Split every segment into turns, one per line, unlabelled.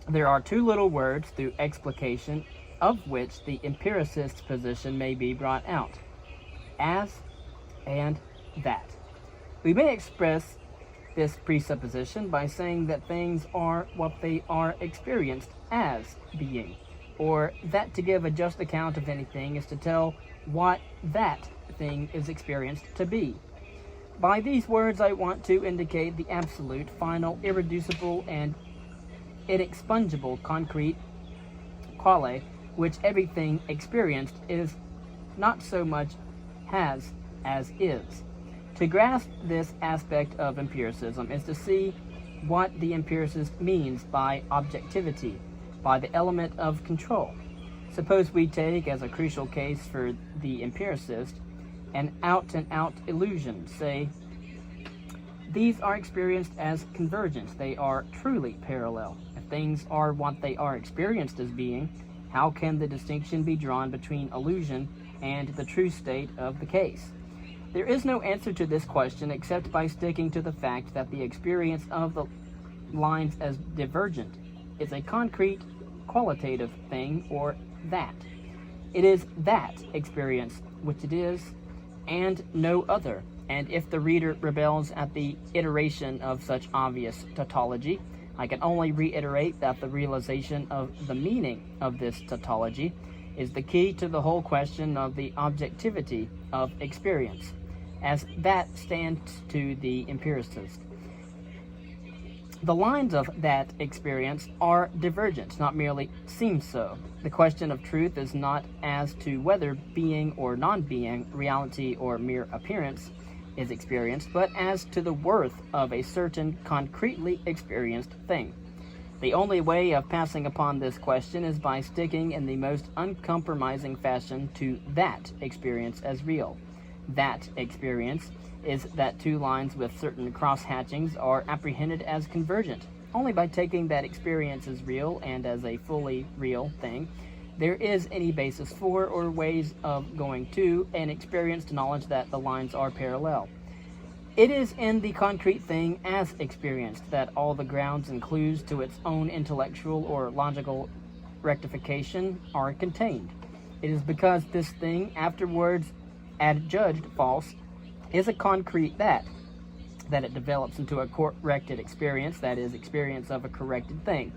There are two little words through explication of which the empiricist's position may be brought out: as and that. We may express this presupposition by saying that things are what they are experienced as being, or that to give a just account of anything is to tell what that thing is experienced to be. By these words I want to indicate the absolute, final, irreducible, and inexpugnable concrete quale which everything experienced is not so much has as is. To grasp this aspect of empiricism is to see what the empiricist means by objectivity, by the element of control. Suppose we take as a crucial case for the empiricist an out-and-out illusion. Say, these are experienced as convergent. They are truly parallel. If things are what they are experienced as being, how can the distinction be drawn between illusion and the true state of the case? There is no answer to this question except by sticking to the fact that the experience of the lines as divergent is a concrete, qualitative thing, or that. It is that experience which it is, and no other. And if the reader rebels at the iteration of such obvious tautology, I can only reiterate that the realization of the meaning of this tautology is the key to the whole question of the objectivity of experience, as that stands to the empiricist. The lines of that experience are divergent, not merely seem so. The question of truth is not as to whether being or non-being, reality or mere appearance, is experienced, but as to the worth of a certain concretely experienced thing. The only way of passing upon this question is by sticking in the most uncompromising fashion to that experience as real. That experience is that two lines with certain cross-hatchings are apprehended as convergent. Only by taking that experience as real and as a fully real thing, there is any basis for or ways of going to an experienced knowledge that the lines are parallel. It is in the concrete thing as experienced that all the grounds and clues to its own intellectual or logical rectification are contained. It is because this thing, afterwards adjudged false, is a concrete that it develops into a corrected experience, that is, experience of a corrected thing.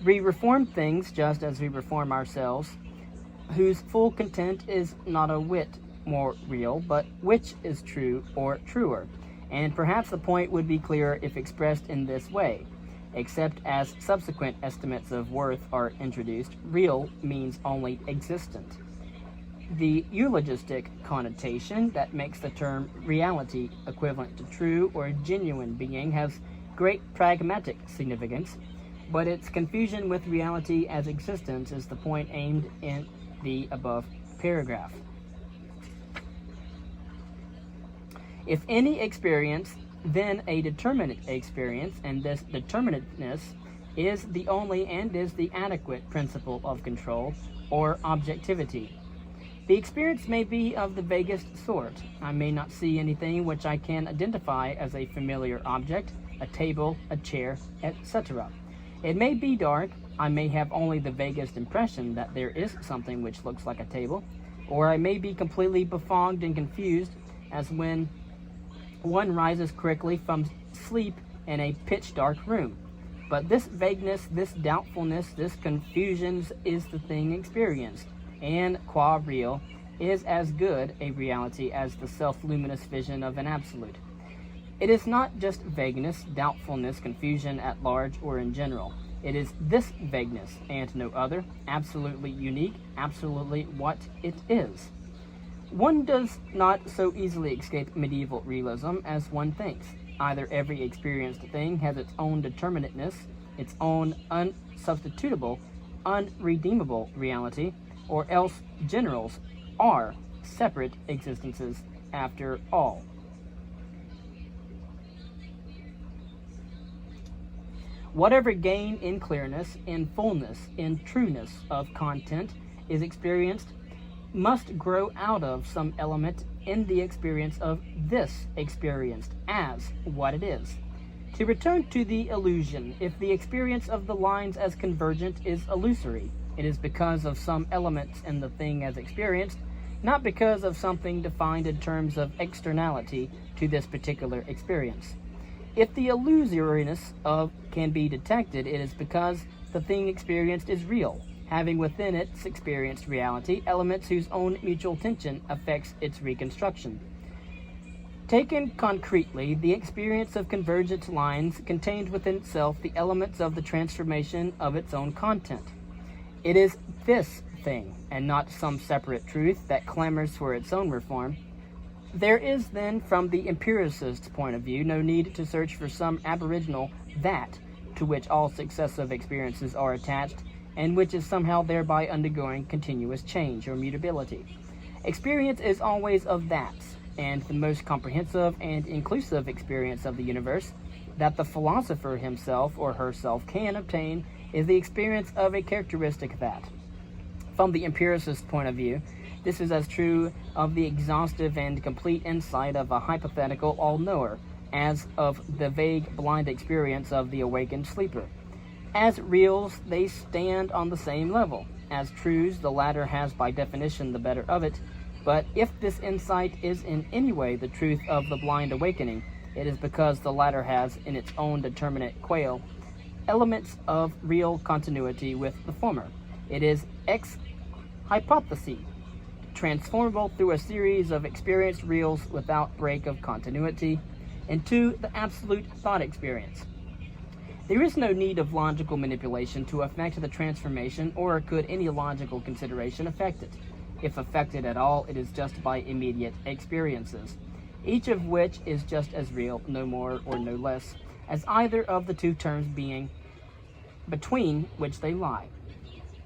We reform things just as we reform ourselves, whose full content is not a whit more real, but which is true or truer. And perhaps the point would be clearer if expressed in this way. Except as subsequent estimates of worth are introduced, real means only existent. The eulogistic connotation that makes the term reality equivalent to true or genuine being has great pragmatic significance, but its confusion with reality as existence is the point aimed in the above paragraph. If any experience, then a determinate experience, and this determinateness is the only and is the adequate principle of control or objectivity. The experience may be of the vaguest sort. I may not see anything which I can identify as a familiar object, a table, a chair, etc. It may be dark. I may have only the vaguest impression that there is something which looks like a table, or I may be completely befogged and confused, as when one rises quickly from sleep in a pitch-dark room. But this vagueness, this doubtfulness, this confusion is the thing experienced, and qua real is as good a reality as the self-luminous vision of an absolute. It is not just vagueness, doubtfulness, confusion at large or in general. It is this vagueness and no other, absolutely unique, absolutely what it is. One does not so easily escape medieval realism as one thinks. Either every experienced thing has its own determinateness, its own unsubstitutable, unredeemable reality, or else generals are separate existences after all. Whatever gain in clearness, in fullness, in trueness of content is experienced must grow out of some element in the experience of this experienced as what it is. To return to the illusion, if the experience of the lines as convergent is illusory, it is because of some elements in the thing as experienced, not because of something defined in terms of externality to this particular experience. If the illusoriness of can be detected, it is because the thing experienced is real, having within its experienced reality elements whose own mutual tension affects its reconstruction. Taken concretely, the experience of convergent lines contains within itself the elements of the transformation of its own content. It is this thing, and not some separate truth, that clamors for its own reform. There is then, from the empiricist's point of view, no need to search for some aboriginal that to which all successive experiences are attached, and which is somehow thereby undergoing continuous change or mutability. Experience is always of that's, and the most comprehensive and inclusive experience of the universe that the philosopher himself or herself can obtain is the experience of a characteristic that. From the empiricist's point of view, this is as true of the exhaustive and complete insight of a hypothetical all-knower as of the vague blind experience of the awakened sleeper. As reals, they stand on the same level. As truths, the latter has by definition the better of it. But if this insight is in any way the truth of the blind awakening, it is because the latter has, in its own determinate quale, elements of real continuity with the former. It is ex hypothesis, transformable through a series of experienced reals without break of continuity, into the absolute thought experience. There is no need of logical manipulation to effect the transformation, or could any logical consideration affect it. If affected at all, it is just by immediate experiences, each of which is just as real, no more or no less, as either of the two terms being between which they lie.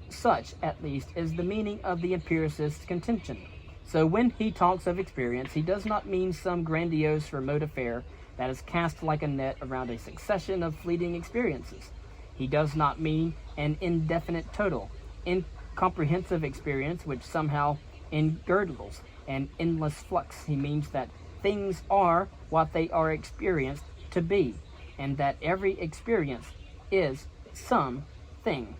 Such, at least, is the meaning of the empiricist's contention. So when he talks of experience, he does not mean some grandiose remote affair that is cast like a net around a succession of fleeting experiences. He does not mean an indefinite total, incomprehensive experience which somehow engirdles an endless flux. He means that things are what they are experienced to be, and that every experience is some thing.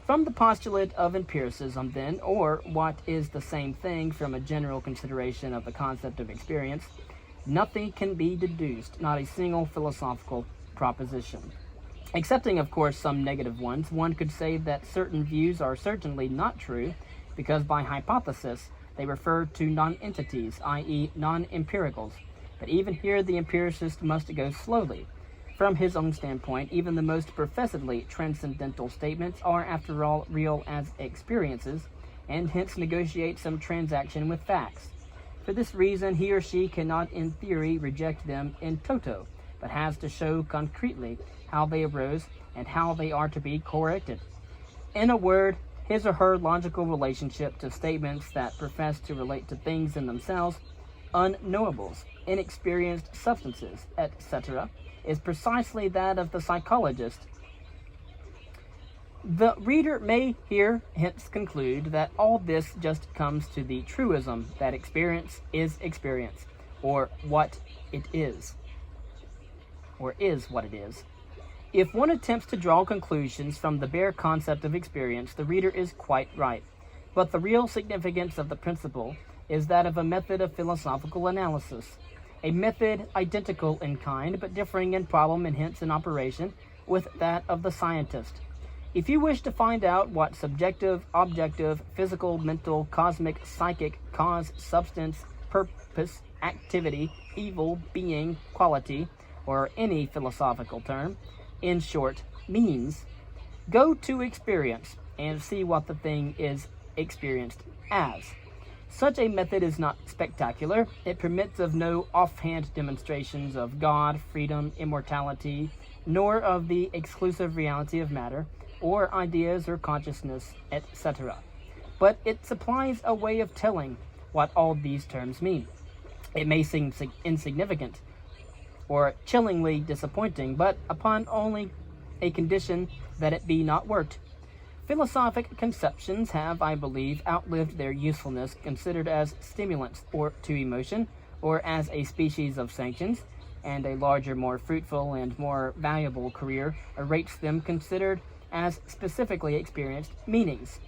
From the postulate of empiricism, then, or what is the same thing from a general consideration of the concept of experience, nothing can be deduced, not a single philosophical proposition. Excepting, of course, some negative ones, one could say that certain views are certainly not true, because by hypothesis they refer to non-entities, i.e. non-empiricals. But even here the empiricist must go slowly. From his own standpoint, even the most professedly transcendental statements are, after all, real as experiences, and hence negotiate some transaction with facts. For this reason, he or she cannot in theory reject them in toto, but has to show concretely how they arose and how they are to be corrected. In a word, his or her logical relationship to statements that profess to relate to things in themselves, unknowables, inexperienced substances, etc., is precisely that of the psychologist. The reader may here hence conclude that all this just comes to the truism that experience, or what it is, or is what it is. If one attempts to draw conclusions from the bare concept of experience, the reader is quite right. But the real significance of the principle is that of a method of philosophical analysis, a method identical in kind, but differing in problem and hence in operation, with that of the scientist. If you wish to find out what subjective, objective, physical, mental, cosmic, psychic, cause, substance, purpose, activity, evil, being, quality, or any philosophical term, in short, means, go to experience and see what the thing is experienced as. Such a method is not spectacular. It permits of no offhand demonstrations of God, freedom, immortality, nor of the exclusive reality of matter, or ideas or consciousness, etc. But it supplies a way of telling what all these terms mean. It may seem insignificant or chillingly disappointing, but upon only a condition that it be not worked. Philosophic conceptions have, I believe, outlived their usefulness considered as stimulants or to emotion, or as a species of sanctions, and a larger, more fruitful, and more valuable career awaits them considered as specifically experienced meanings.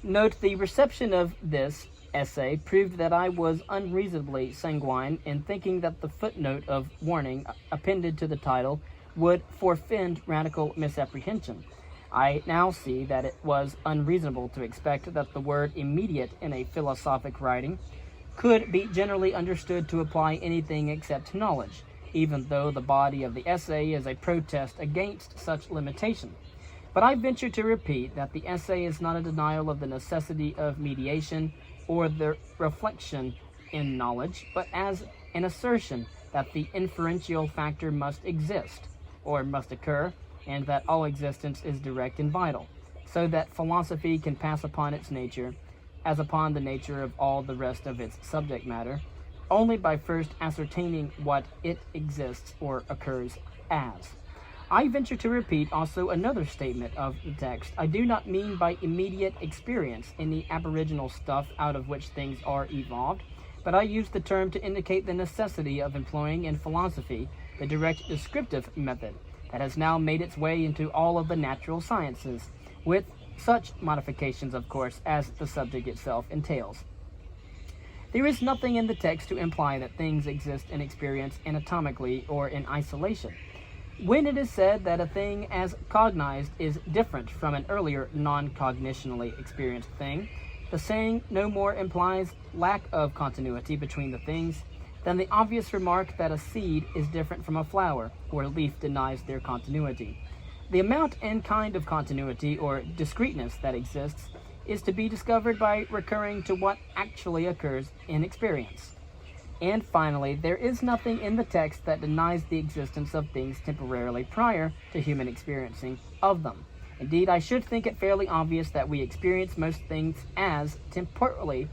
Note the reception of this essay proved that I was unreasonably sanguine in thinking that the footnote of warning appended to the title would forfend radical misapprehension. I now see that it was unreasonable to expect that the word immediate in a philosophic writing could be generally understood to apply anything except knowledge, even though the body of the essay is a protest against such limitation. But I venture to repeat that the essay is not a denial of the necessity of mediation or the reflection in knowledge, but as an assertion that the inferential factor must exist, or must occur, and that all existence is direct and vital, so that philosophy can pass upon its nature, as upon the nature of all the rest of its subject matter, only by first ascertaining what it exists or occurs as. I venture to repeat also another statement of the text. I do not mean by immediate experience any aboriginal stuff out of which things are evolved, but I use the term to indicate the necessity of employing in philosophy the direct descriptive method that has now made its way into all of the natural sciences, with such modifications, of course, as the subject itself entails. There is nothing in the text to imply that things exist in experience anatomically or in isolation. When it is said that a thing as cognized is different from an earlier non-cognitionally experienced thing, the saying no more implies lack of continuity between the things than the obvious remark that a seed is different from a flower, or a leaf denies their continuity. The amount and kind of continuity or discreteness that exists is to be discovered by recurring to what actually occurs in experience. And finally, there is nothing in the text that denies the existence of things temporarily prior to human experiencing of them. Indeed, I should think it fairly obvious that we experience most things as temporally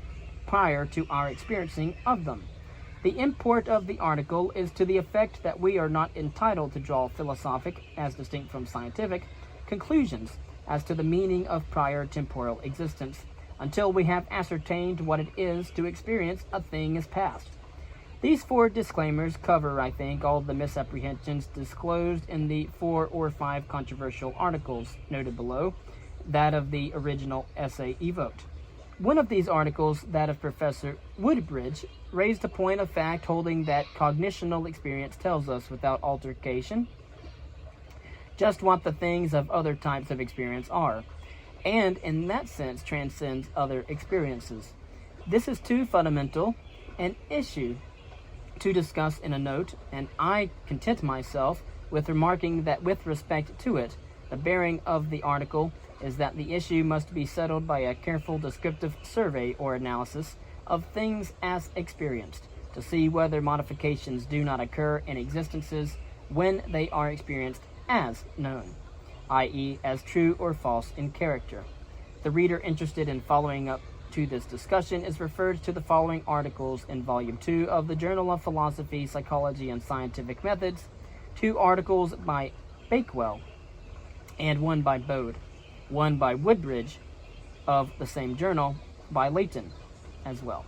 prior to our experiencing of them. The import of the article is to the effect that we are not entitled to draw philosophic, as distinct from scientific, conclusions as to the meaning of prior temporal existence until we have ascertained what it is to experience a thing as past. These 4 disclaimers cover, I think, all the misapprehensions disclosed in the 4 or 5 controversial articles noted below, that of the original essay evoked. One of these articles, that of Professor Woodbridge, raised a point of fact holding that cognitional experience tells us without altercation just what the things of other types of experience are, and in that sense transcends other experiences. This is too fundamental an issue to discuss in a note, and I content myself with remarking that with respect to it, the bearing of the article is that the issue must be settled by a careful descriptive survey or analysis of things as experienced, to see whether modifications do not occur in existences when they are experienced as known, i.e. as true or false in character. The reader interested in following up to this discussion is referred to the following articles in Volume 2 of the Journal of Philosophy, Psychology, and Scientific Methods, 2 articles by Bakewell, and 1 by Bode, 1 by Woodbridge of the same journal, by Leighton as well.